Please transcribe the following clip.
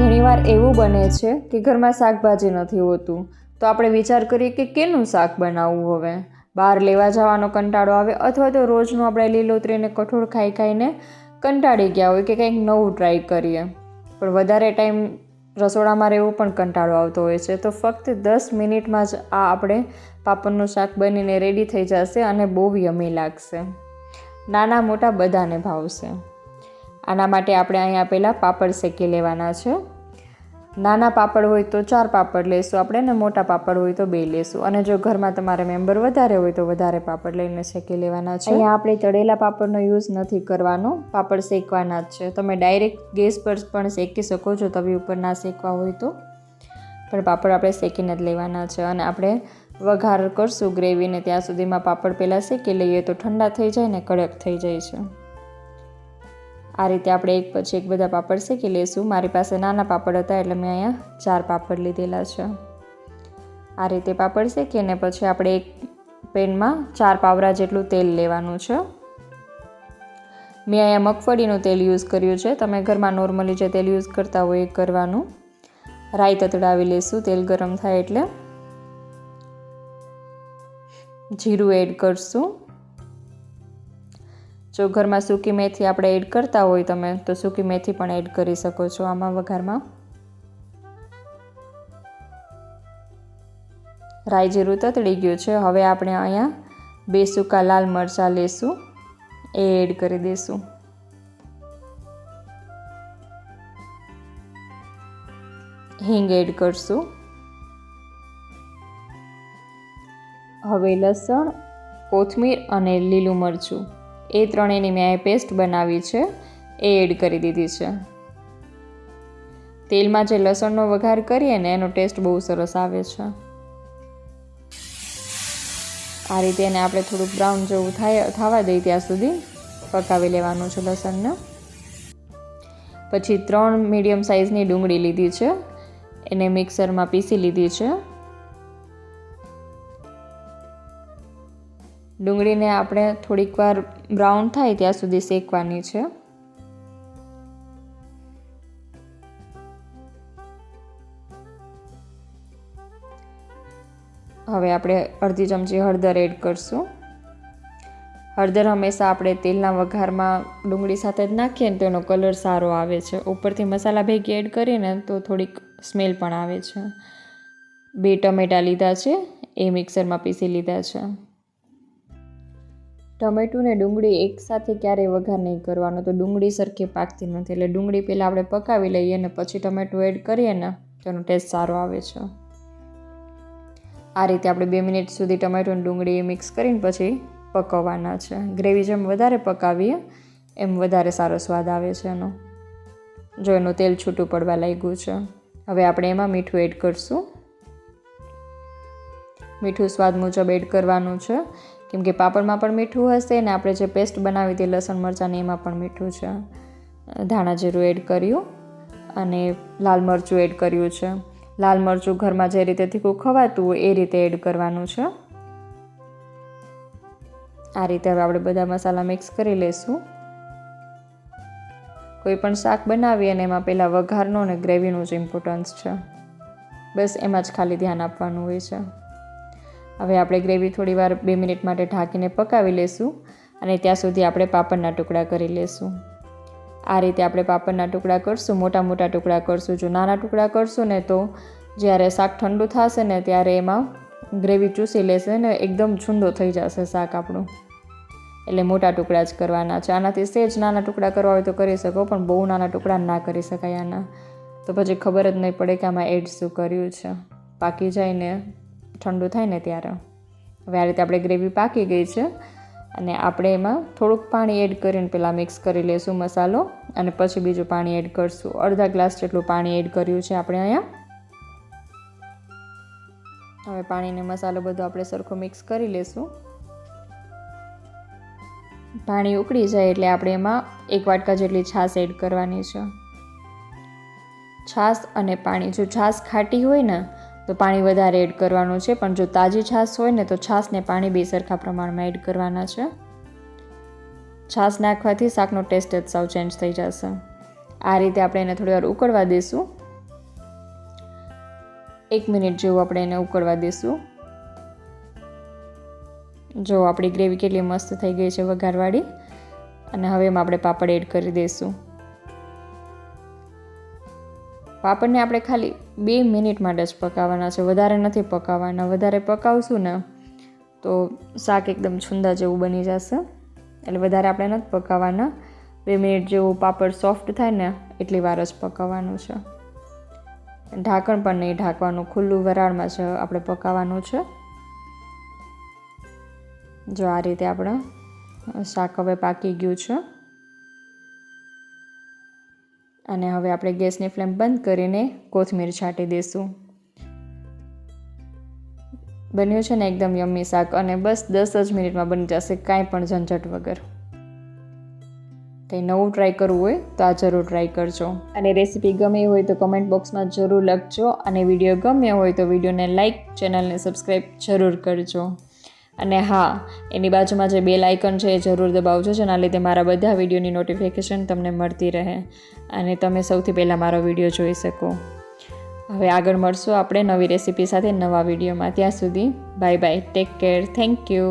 ઘણીવાર એવું બને છે કે ઘરમાં શાકભાજી નથી હોતું, તો આપણે વિચાર કરીએ કે કેનું શાક બનાવવું. હવે બહાર લેવા જવાનો કંટાળો આવે, અથવા તો રોજનું આપણે લીલોતરીને કઠોળ ખાઈ ખાઈને કંટાળી ગયા હોય કે કંઈક નવું ટ્રાય કરીએ, પણ વધારે ટાઈમ રસોડામાં રહેવું પણ કંટાળો આવતો હોય છે. તો ફક્ત 10 મિનિટમાં જ આ આપણે પાપડનું શાક બનીને રેડી થઈ જશે અને બહુ યમી લાગશે. નાના મોટા બધાને ભાવશે. આના માટે આપણે અહીંયા પહેલાં પાપડ શેકી લેવાના છે. નાના પાપડ હોય તો 4 પાપડ લઈશું આપણે, ને મોટા પાપડ હોય તો 2 લઈશું. અને જો ઘરમાં તમારે મેમ્બર વધારે હોય તો વધારે પાપડ લઈને શેકી લેવાના છે. અહીંયા આપણે તળેલા પાપડનો યુઝ નથી કરવાનો, પાપડ શેકવાના જ છે. તમે ડાયરેક્ટ ગેસ પર પણ શેકી શકો છો, તવી ઉપર ના શેકવા હોય તો, પણ પાપડ આપણે શેકીને જ લેવાના છે. અને આપણે વઘાર કરશું ગ્રેવીને, ત્યાં સુધીમાં પાપડ પહેલાં શેકી લઈએ તો ઠંડા થઈ જાય ને કડક થઈ જાય છે. આ રીતે આપણે એક પછી એક બધા પાપડ શેકી લઈશું. મારી પાસે નાના પાપડ હતા એટલે મેં અહીંયા 4 પાપડ લીધેલા છે. આ રીતે પાપડ શેકીને પછી આપણે એક પેનમાં 4 પાવરા જેટલું તેલ લેવાનું છે. મેં અહીંયા મગફળીનું તેલ યુઝ કર્યું છે. તમે ઘરમાં નોર્મલી જે તેલ યુઝ કરતા હોય એ કરવાનું. રાઈ તતડાવી લઈશું. તેલ ગરમ થાય એટલે જીરું એડ કરશું. જો ઘરમાં સૂકી મેથી આપણે એડ કરતા હોય તમે, તો સૂકી મેથી પણ એડ કરી શકો છો આમાં વઘારમાં. રાઈ જીરું તતડી ગયું છે. હવે આપણે અહીંયા 2 સૂકા લાલ મરચાં લેશું, એ એડ કરી દઈશું. હિંગ એડ કરશું. હવે લસણ, કોથમીર અને લીલું મરચું, એ ત્રણેયની મેં પેસ્ટ બનાવી છે, એ એડ કરી દીધી છે. તેલમાં જે લસણનો વઘાર કરીએ ને એનો ટેસ્ટ બહુ સરસ આવે છે. આ રીતે એને આપણે થોડુંક બ્રાઉન જેવું થવા દઈએ ત્યાં સુધી પકાવી લેવાનું છે લસણને. પછી 3 મીડિયમ સાઇઝની ડુંગળી લીધી છે, એને મિક્સરમાં પીસી લીધી છે. ડુંગળીને આપણે થોડીક વાર બ્રાઉન થાય ત્યાં સુધી શેકવાની છે. હવે આપણે અડધી ચમચી હળદર એડ કરશું. હળદર હંમેશા આપણે તેલના વઘારમાં ડુંગળી સાથે જ નાખીએ ને તો એનો કલર સારો આવે છે. ઉપરથી મસાલા ભેગી એડ કરીને તો થોડીક સ્મેલ પણ આવે છે. 2 ટમેટાં લીધા છે, એ મિક્સરમાં પીસી લીધા છે. ટમેટું ને ડુંગળી એકસાથે ક્યારેય વઘાર નહીં કરવાનો, તો ડુંગળી સરખી પાકતી નથી. એટલે ડુંગળી પહેલાં આપણે પકાવી લઈએ ને પછી ટમેટું એડ કરીએ ને તો એનો ટેસ્ટ સારો આવે છે. આ રીતે આપણે 2 મિનિટ સુધી ટમેટું અને ડુંગળી મિક્સ કરીને પછી પકવવાના છે. ગ્રેવી જેમ વધારે પકાવીએ એમ વધારે સારો સ્વાદ આવે છે એનો. જો એનું તેલ છૂટું પડવા લાગ્યું છે. હવે આપણે એમાં મીઠું એડ કરશું. મીઠું સ્વાદ મુજબ એડ કરવાનું છે, કેમ કે પાપડમાં પણ મીઠું હશે ને આપણે જે પેસ્ટ બનાવી હતી લસણ મરચાંની એમાં પણ મીઠું છે. ધાણા જીરું એડ કર્યું અને લાલ મરચું એડ કર્યું છે. લાલ મરચું ઘરમાં જે રીતે તીખું ખવાતું હોય એ રીતે એડ કરવાનું છે. આ રીતે હવે આપણે બધા મસાલા મિક્સ કરી લઈશું. કોઈ પણ શાક બનાવીએ અને એમાં પહેલાં વઘારનો અને ગ્રેવીનું જ ઇમ્પોર્ટન્સ છે. બસ એમાં જ ખાલી ધ્યાન આપવાનું હોય છે. હવે આપણે ગ્રેવી થોડી વાર 2 મિનિટ માટે ઢાંકીને પકાવી લઈશું અને ત્યાં સુધી આપણે પાપડના ટુકડા કરી લઈશું. આ રીતે આપણે પાપડના ટુકડા કરશું, મોટા મોટા ટુકડા કરશું. જો નાના ટુકડા કરશું ને તો જ્યારે શાક ઠંડુ થશે ને ત્યારે એમાં ગ્રેવી ચૂસી લેશે ને એકદમ છૂંદો થઈ જશે શાક આપણું. એટલે મોટા ટુકડા જ કરવાના છે. આનાથી સહેજ નાના ટુકડા કરવા હોય તો કરી શકો, પણ બહુ નાના ટુકડા ના કરી શકાય આના, તો પછી ખબર જ નહીં પડે કે આમાં એડ શું કર્યું છે. પાકી જાય ને ઠંડુ થાય ને ત્યારે. હવે આ રીતે આપણે ગ્રેવી પાકી ગઈ છે અને આપણે એમાં થોડુંક પાણી એડ કરીને પહેલાં મિક્સ કરી લઈશું મસાલો, અને પછી બીજું પાણી એડ કરશું. અડધા ગ્લાસ જેટલું પાણી એડ કર્યું છે આપણે અહીંયા. હવે પાણીને મસાલો બધો આપણે સરખો મિક્સ કરી લઈશું. પાણી ઉકળી જાય એટલે આપણે એમાં 1 વાટકા જેટલી છાશ એડ કરવાની છે. છાશ અને પાણી, જો છાશ ખાટી હોય ને તો પાણી વધારે એડ કરવાનું છે, પણ જો તાજી છાશ હોય ને તો છાશ ને પાણી 2 સરખા પ્રમાણમાં એડ કરવાના છે. છાશ નાખવાથી શાકનો ટેસ્ટ જ સાવ ચેન્જ થઈ જશે. આ રીતે આપણે એને થોડી વાર ઉકળવા દઈશું. 1 મિનિટ જેવું આપણે એને ઉકળવા દઈશું. જો આપણી ગ્રેવી કેટલી મસ્ત થઈ ગઈ છે વઘારવાળી. અને હવે એમાં આપણે પાપડ એડ કરી દઈશું. પાપડને આપણે ખાલી 2 મિનિટ માટે જ પકાવવાના છે, વધારે નથી પકાવવાના. વધારે પકાવશું ને તો શાક એકદમ છુંદા જેવું બની જશે, એટલે વધારે આપણે નથી પકાવવાના. 2 મિનિટ જેવું પાપડ સોફ્ટ થાય ને એટલી વાર જ પકાવવાનું છે. ઢાંકણ પણ નહીં ઢાંકવાનું, ખુલ્લું વરાળમાં જ આપણે પકાવવાનું છે. જો આ રીતે આપણે શાક હવે પાકી ગયું છે. અને હવે આપણે ગેસની ફ્લેમ બંધ કરીને કોથમીર છાંટી દઈશું. બન્યું છે ને એકદમ યમ્મી શાક, અને બસ 10 જ મિનિટમાં બની જશે, કાંઈ પણ ઝંઝટ વગર. કંઈ નવું ટ્રાય કરવું હોય તો આ જરૂર ટ્રાય કરજો. અને રેસીપી ગમી હોય તો કમેન્ટ બોક્સમાં જરૂર લખજો. અને વિડીયો ગમ્યો હોય તો વિડીયોને લાઇક, ચેનલને સબસ્ક્રાઈબ જરૂર કરજો. અને હા, એની બાજુમાં જે બેલ આઇકન છે એ જરૂર દબાવજો, જેના લીધે મારા બધા વિડીયોની નોટિફિકેશન તમને મળતી રહે અને તમે સૌથી પહેલાં મારો વિડીયો જોઈ શકો. હવે આગળ મળશું આપણે નવી રેસીપી સાથે નવા વિડીયોમાં. ત્યાં સુધી bye bye, take care, thank you.